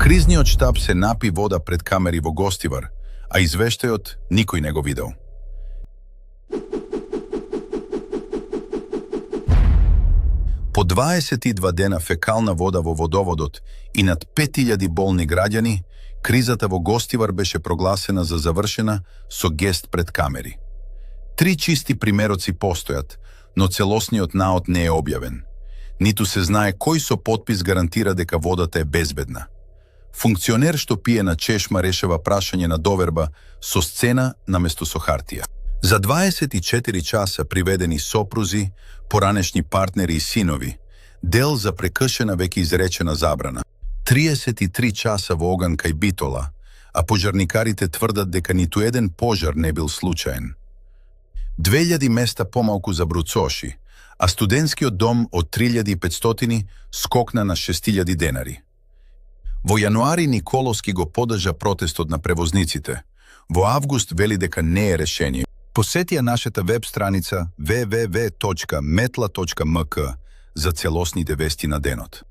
Кризниот штаб се напи вода пред камери во Гостивар, а извештајот никој не го видел. По 22 дена фекална вода во водоводот и над 5000 болни граѓани, кризата во Гостивар беше прогласена за завршена со гест пред камери. 3 чисти примероци постојат, но целосниот наод не е објавен. Ниту се знае кој со потпис гарантира дека водата е безбедна. Функционер што пие на чешма решава прашање на доверба со сцена наместо со хартија. За 24 часа приведени сопрузи, поранешни партнери и синови, дел за прекршена веќе изречена забрана. 33 часа во оган кај Битола, а пожарникарите тврдат дека ниту еден пожар не бил случаен. 2000 места помалку за бруцоши, а студентскиот дом од 3500 скокна на 6000 денари. Во јануари Николовски го подржа протестот на превозниците. Во август вели дека не е решение. Посети ја нашата веб страница www.metla.mk за целосните вести на денот.